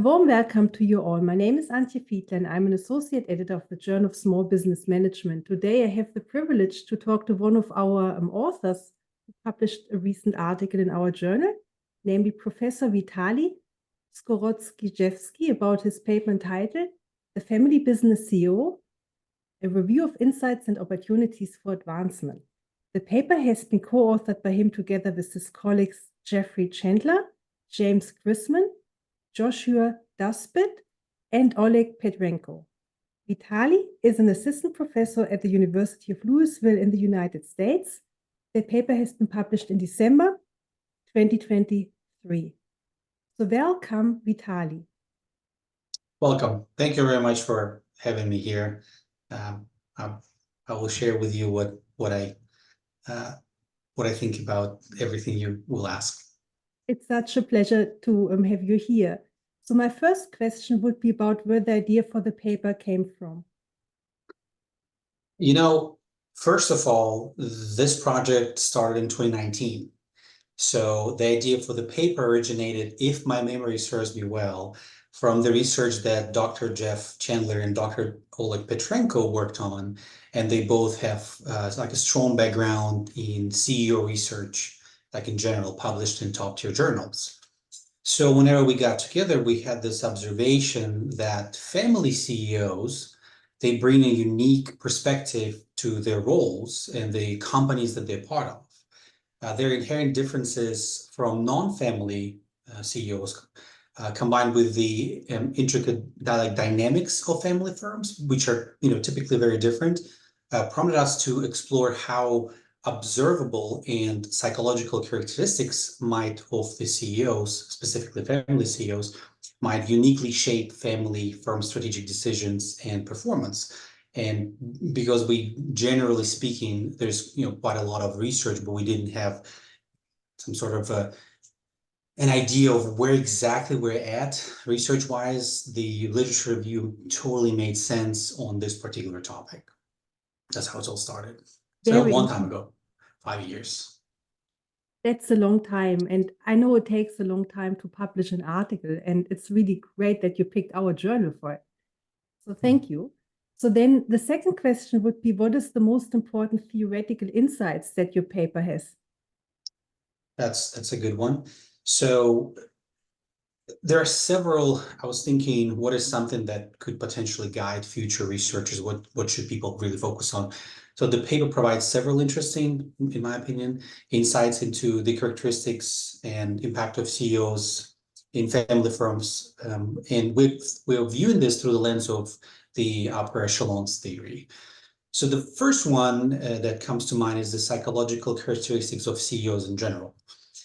warm welcome to you all. My name is Antje Fiedler and I'm an associate editor of the Journal of Small Business Management. Today I have the privilege to talk to one of our authors who published a recent article in our journal, namely Professor Vitaliy Skorodziyevskiy, about his paper entitled The Family Business CEO, a review of insights and opportunities for advancement. The paper has been co-authored by him together with his colleagues Chandler, James Chrisman, Joshua Daspit, and Oleg Petrenko. Vitaliy is an assistant professor at the University of Louisville in the United States. The paper has been published in December 2023. So welcome, Vitaliy. Welcome. Thank you very much for having me here. I will share with you what I think about everything you will ask. It's such a pleasure to have you here. So my first question would be about where the idea for the paper came from. You know, first of all, this project started in 2019. So the idea for the paper originated, if my memory serves me well, from the research that Dr. Jeff Chandler and Dr. Oleg Petrenko worked on. And they both have like a strong background in CEO research, like in general, published in top-tier journals. So whenever we got together, we had this observation that family CEOs, they bring a unique perspective to their roles and the companies that they're part of. There are inherent differences from non-family CEOs, combined with the intricate dynamics of family firms, which are typically very different, prompted us to explore how observable and psychological characteristics of the CEOs, specifically family CEOs, might uniquely shape family firm strategic decisions and performance. And because we, generally speaking, there's quite a lot of research, but we didn't have some sort of an idea of where exactly we're at research-wise, the literature review totally made sense on this particular topic. That's how it all started. So a long time ago. 5 years. That's a long time. And I know it takes a long time to publish an article, and it's really great that you picked our journal for it. So thank you. So then the second question would be, what is the most important theoretical insights that your paper has? That's a good one. So there are several. I was thinking, what is something that could potentially guide future researchers? What should people really focus on? So the paper provides several interesting, in my opinion, insights into the characteristics and impact of CEOs in family firms. And we're viewing this through the lens of the upper echelons theory. So the first one that comes to mind is the psychological characteristics of CEOs in general.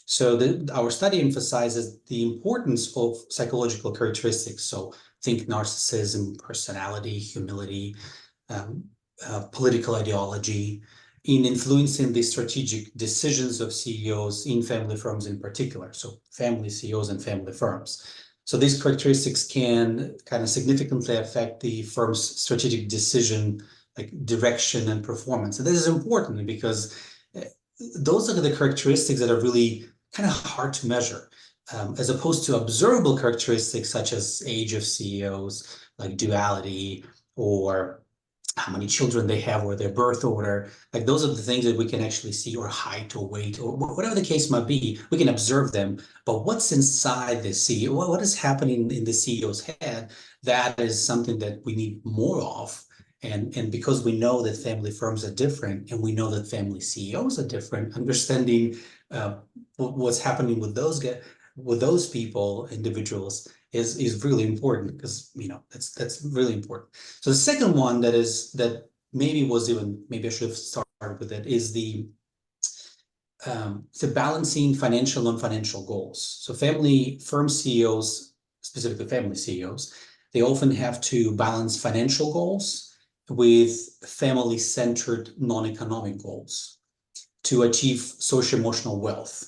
So our study emphasizes the importance of psychological characteristics. So think narcissism, personality, humility, political ideology, in influencing the strategic decisions of CEOs in family firms in particular. So family CEOs and family firms. So these characteristics can kind of significantly affect the firm's strategic decision, like direction and performance. And this is important because those are the characteristics that are really kind of hard to measure, as opposed to observable characteristics such as age of CEOs, like duality, or how many children they have, or their birth order. Like those are the things that we can actually see, or height or weight, or whatever the case might be. We can observe them, but what's inside the CEO, what is happening in the CEO's head, that is something that we need more of. And because we know that family firms are different, and we know that family CEOs are different, understanding what's happening with those people, individuals, is really important, because that's really important. So the second one that maybe I should have started with it, is the balancing financial and non-financial goals. So family firm CEOs, specifically family CEOs, they often have to balance financial goals with family-centered non-economic goals to achieve social-emotional wealth.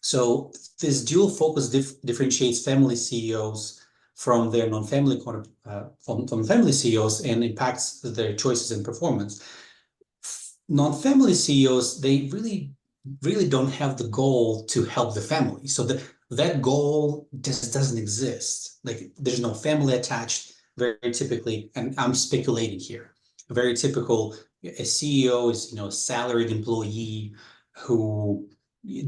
So this dual focus differentiates family CEOs from their non-family from family CEOs, and impacts their choices and performance. Non-family CEOs, they really don't have the goal to help the family. So that goal just doesn't exist. Like there's no family attached, very typically, and I'm speculating here. Very typical, a CEO is, a salaried employee who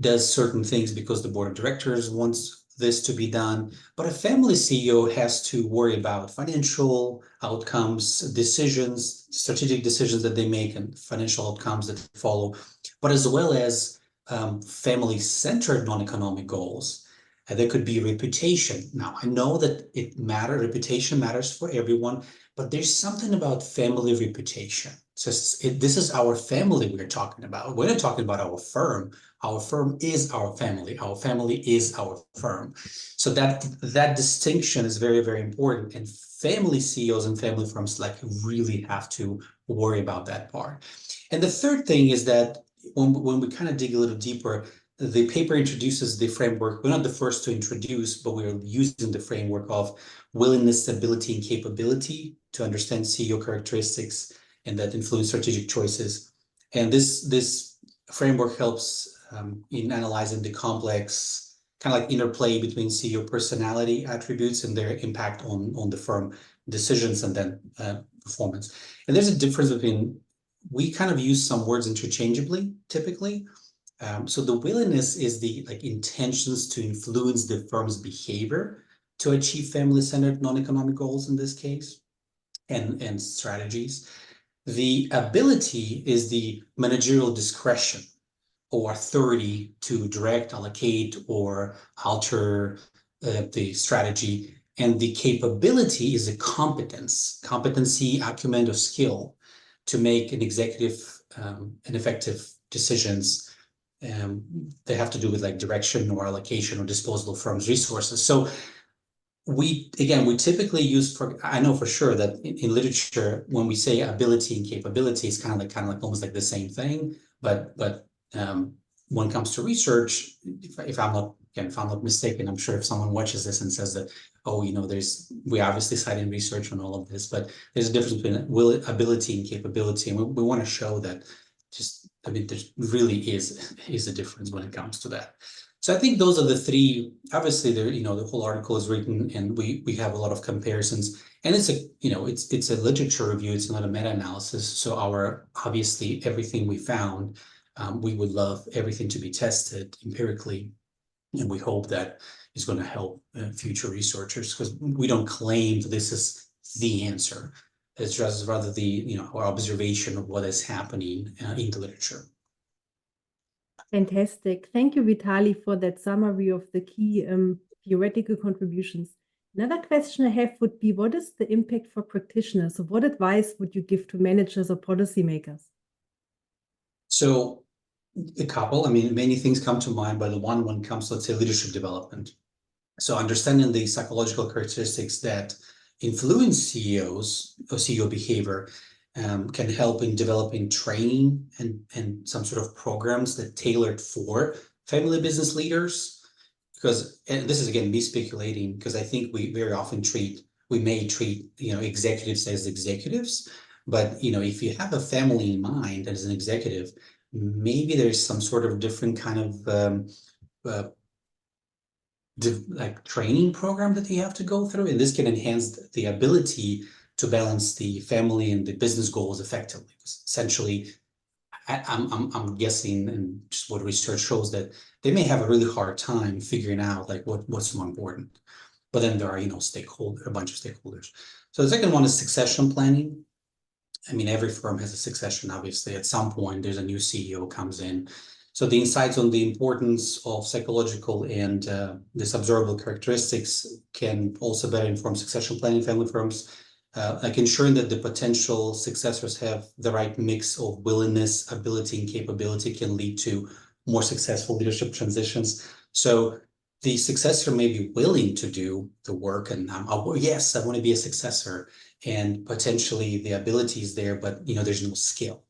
does certain things because the board of directors wants this to be done. But a family CEO has to worry about financial outcomes, decisions, strategic decisions that they make, and financial outcomes that follow, but as well as family-centered non-economic goals. And there could be reputation. Now, I know that reputation matters for everyone, but there's something about family reputation. So this is our family we're talking about. We're not talking about our firm. Our firm is our family. Our family is our firm. So that distinction is very, very important. And family CEOs and family firms really have to worry about that part. And the third thing is that when we kind of dig a little deeper, the paper introduces the framework. We're not the first to introduce, but we're using the framework of willingness, ability, and capability to understand CEO characteristics and that influence strategic choices. And this framework helps in analyzing the complex kind of like interplay between CEO personality attributes and their impact on the firm decisions and then performance. And there's a difference between, we kind of use some words interchangeably typically. So the willingness is the intentions to influence the firm's behavior to achieve family-centered non-economic goals in this case, and strategies. The ability is the managerial discretion or authority to direct, allocate, or alter the strategy. And the capability is a competency, acumen, or skill to make an executive and effective decisions. They have to do with direction or allocation or disposal of firm's resources. So we typically use, I know for sure that in literature, when we say ability and capability, it's kind of like almost like the same thing. But when it comes to research, if I'm not mistaken, I'm sure if someone watches this and says that, we obviously cite in research on all of this, but there's a difference between ability and capability, and we want to show that there really is a difference when it comes to that. So I think those are the three. Obviously, the whole article is written, and we have a lot of comparisons. And it's a literature review. It's not a meta-analysis. So obviously everything we found, we would love everything to be tested empirically, and we hope that is going to help future researchers, because we don't claim that this is the answer. It's just rather our observation of what is happening in the literature. Fantastic. Thank you, Vitaliy, for that summary of the key theoretical contributions. Another question I have would be, what is the impact for practitioners? So what advice would you give to managers or policymakers? So a couple, many things come to mind, but the one when it comes to, let's say, leadership development. So understanding the psychological characteristics that influence CEOs or CEO behavior can help in developing training and some sort of programs that tailored for family business leaders. And this is again me speculating, because I think we very often may treat executives as executives, but if you have a family in mind as an executive, maybe there's some sort of different kind of training program that you have to go through, and this can enhance the ability to balance the family and the business goals effectively. Essentially, I'm guessing, and just what research shows, that they may have a really hard time figuring out what's more important. But then there are a bunch of stakeholders. So the second one is succession planning. Every firm has a succession. Obviously, at some point there's a new CEO comes in. So the insights on the importance of psychological and this observable characteristics can also better inform succession planning in family firms, ensuring that the potential successors have the right mix of willingness, ability, and capability can lead to more successful leadership transitions. So the successor may be willing to do the work, and yes, I want to be a successor, and potentially the ability is there, but there's no skill.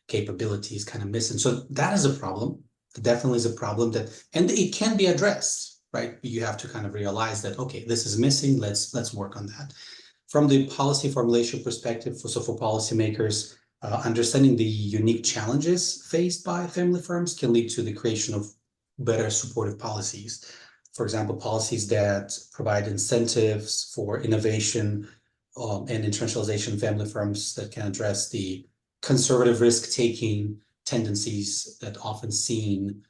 Capability is kind of missing. So that is a problem. It definitely is a problem and it can be addressed, right? You have to kind of realize that, okay, this is missing. Let's work on that. From the policy formulation perspective, for policymakers, understanding the unique challenges faced by family firms can lead to the creation of better supportive policies for example, policies that provide incentives for innovation and internationalization, family firms that can address the conservative risk-taking tendencies that often seen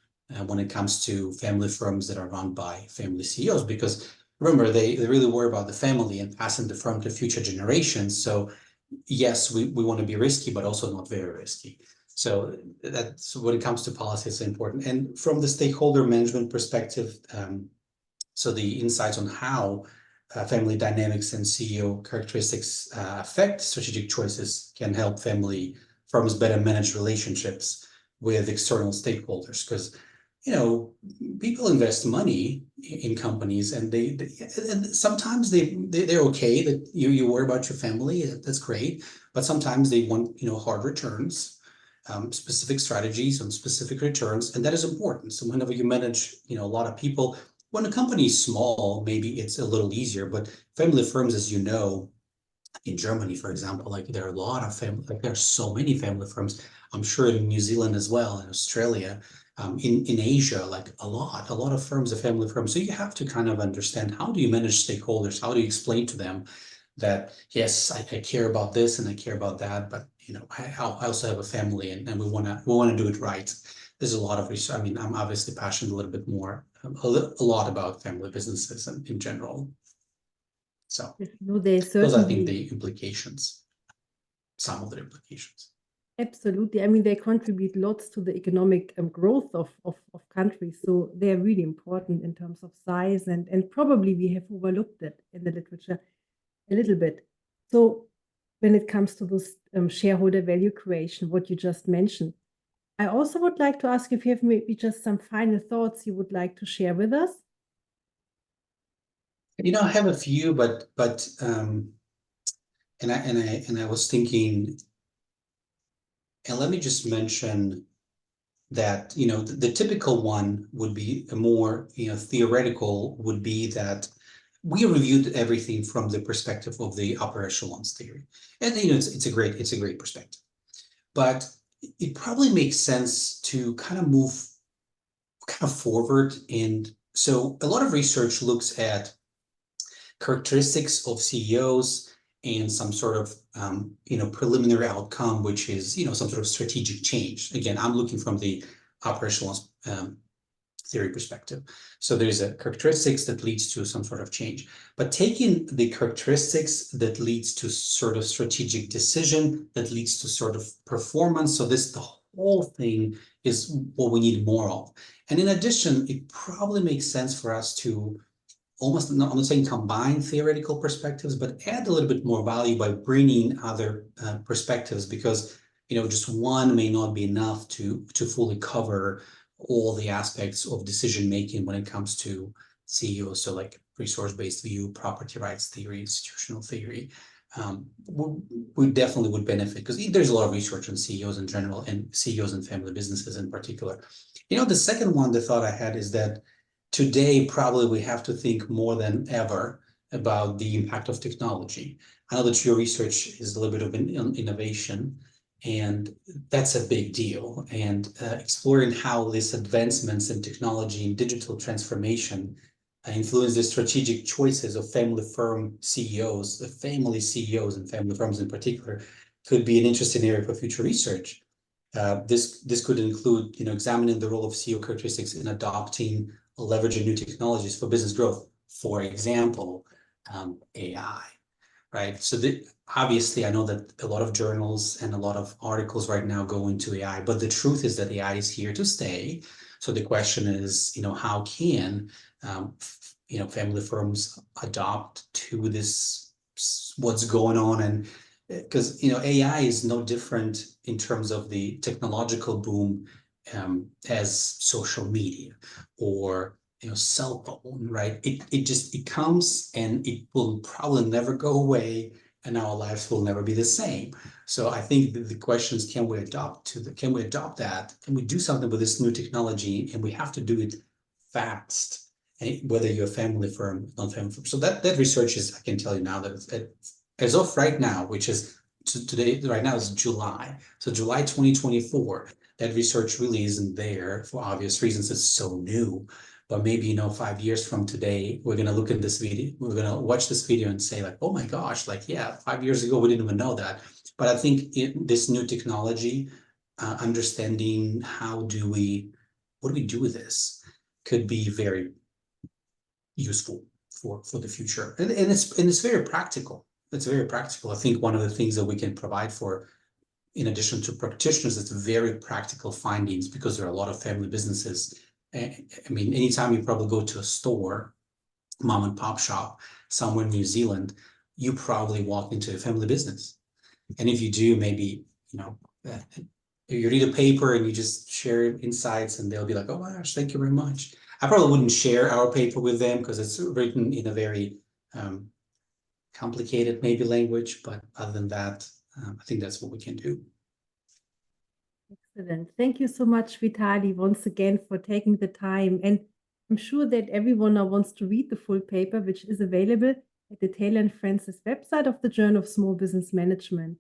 when it comes to family firms that are run by family CEOs, because remember, they really worry about the family and passing the firm to future generations. So yes, we want to be risky, but also not very risky. So that's when it comes to policy is important. And from the stakeholder management perspective, so the insights on how family dynamics and CEO characteristics affect strategic choices can help family firms better manage relationships with external stakeholders. Because, you know, people invest money in companies, and and sometimes they're okay that you worry about your family. That's great, but sometimes they want, you know, hard returns, specific strategies on specific returns, and that is important. So whenever you manage, you know, a lot of people, when a company is small, maybe it's a little easier, but family firms, as you know, in Germany, for example, like there are a lot of family, like there are so many family firms. I'm sure in New Zealand as well, in Australia, in Asia, like a lot of firms are family firms. So you have to kind of understand, how do you manage stakeholders? How do you explain to them that, yes, I care about this and I care about that, but you know, I also have a family, and we wanna do it right. There's a lot of research. I mean, I'm obviously passionate a little bit more, a lot about family businesses in general. So No, there's those are, I think, certainly, the implications, some of the implications. absolutely. I mean, they contribute lots to the economic growth of countries. So they're really important in terms of size, and probably we have overlooked it in the literature a little bit. So when it comes to this shareholder value creation, what you just mentioned, I also would like to ask if you have maybe just some final thoughts you would like to share with us. You know, I have a few, but and I was thinking, and let me just mention that, you know, the typical one would be a more, you know, theoretical, would be that we reviewed everything from the perspective of the upper echelons theory, and you know, it's a great perspective, but it probably makes sense to kind of move kind of forward. And so a lot of research looks at characteristics of CEOs and some sort of you know, preliminary outcome, which is, you know, some sort of strategic change. Again, I'm looking from the upper echelons theory perspective. So there's a characteristics that leads to some sort of change, but taking the characteristics that leads to sort of strategic decision, that leads to sort of performance. So the whole thing is what we need more of. And in addition, it probably makes sense for us to almost, I'm not saying combine theoretical perspectives, but add a little bit more value by bringing other perspectives, because, you know, just one may not be enough to fully cover all the aspects of decision making when it comes to CEOs. So like resource-based view, property rights theory, institutional theory, we definitely would benefit, because there's a lot of research on CEOs in general, and CEOs and family businesses in particular. You know, the second one, the thought I had is that today, probably we have to think more than ever about the impact of technology. I know that your research is a little bit of an innovation, and that's a big deal. And exploring how these advancements in technology and digital transformation influence the strategic choices of family firm CEOs, the family CEOs and family firms in particular, could be an interesting area for future research. This could include, you know, examining the role of CEO characteristics in adopting, leveraging new technologies for business growth, for example, AI, right? So obviously, I know that a lot of journals and a lot of articles right now go into AI, but the truth is that AI is here to stay. So the question is, you know, how can, you know, family firms adopt to this, what's going on? And because, you know, AI is no different in terms of the technological boom as social media or, you know, cell phone, right? It comes, and it will probably never go away, and our lives will never be the same. So I think the question is, can we adopt that? Can we do something with this new technology? And we have to do it fast, whether you're a family firm, non-family firm. So that research is, I can tell you now that as of right now, which is today, right now is July. So July 2024, that research really isn't there for obvious reasons. It's so new. but maybe, 5 years from today, we're going to look at this video, we're going to watch this video and say like, oh my gosh, like, yeah, 5 years ago, we didn't even know that. But I think this new technology, understanding what do we do with this, could be very useful for the future. And it's very practical. It's very practical. I think one of the things that we can provide for, in addition to practitioners, it's very practical findings, because there are a lot of family businesses. I mean, anytime you probably go to a store, mom and pop shop somewhere in New Zealand, you probably walk into a family business. And if you do, maybe, you read a paper and you just share insights, and they'll be like, oh my gosh, thank you very much. I probably wouldn't share our paper with them because it's written in a very complicated maybe language, but other than that, I think that's what we can do. Excellent. Thank you so much, Vitaliy, once again for taking the time. And I'm sure that everyone now wants to read the full paper, which is available at the Taylor and Francis website of the Journal of Small Business Management.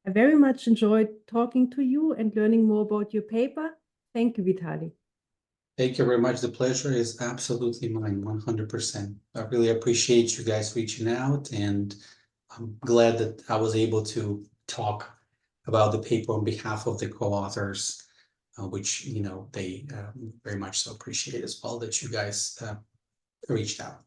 I very much enjoyed talking to you and learning more about your paper. Thank you, Vitaliy. Thank you very much. The pleasure is absolutely mine, 100%. I really appreciate you guys reaching out, and I'm glad that I was able to talk about the paper on behalf of the co-authors, which, they very much so appreciate as well, that you guys reached out.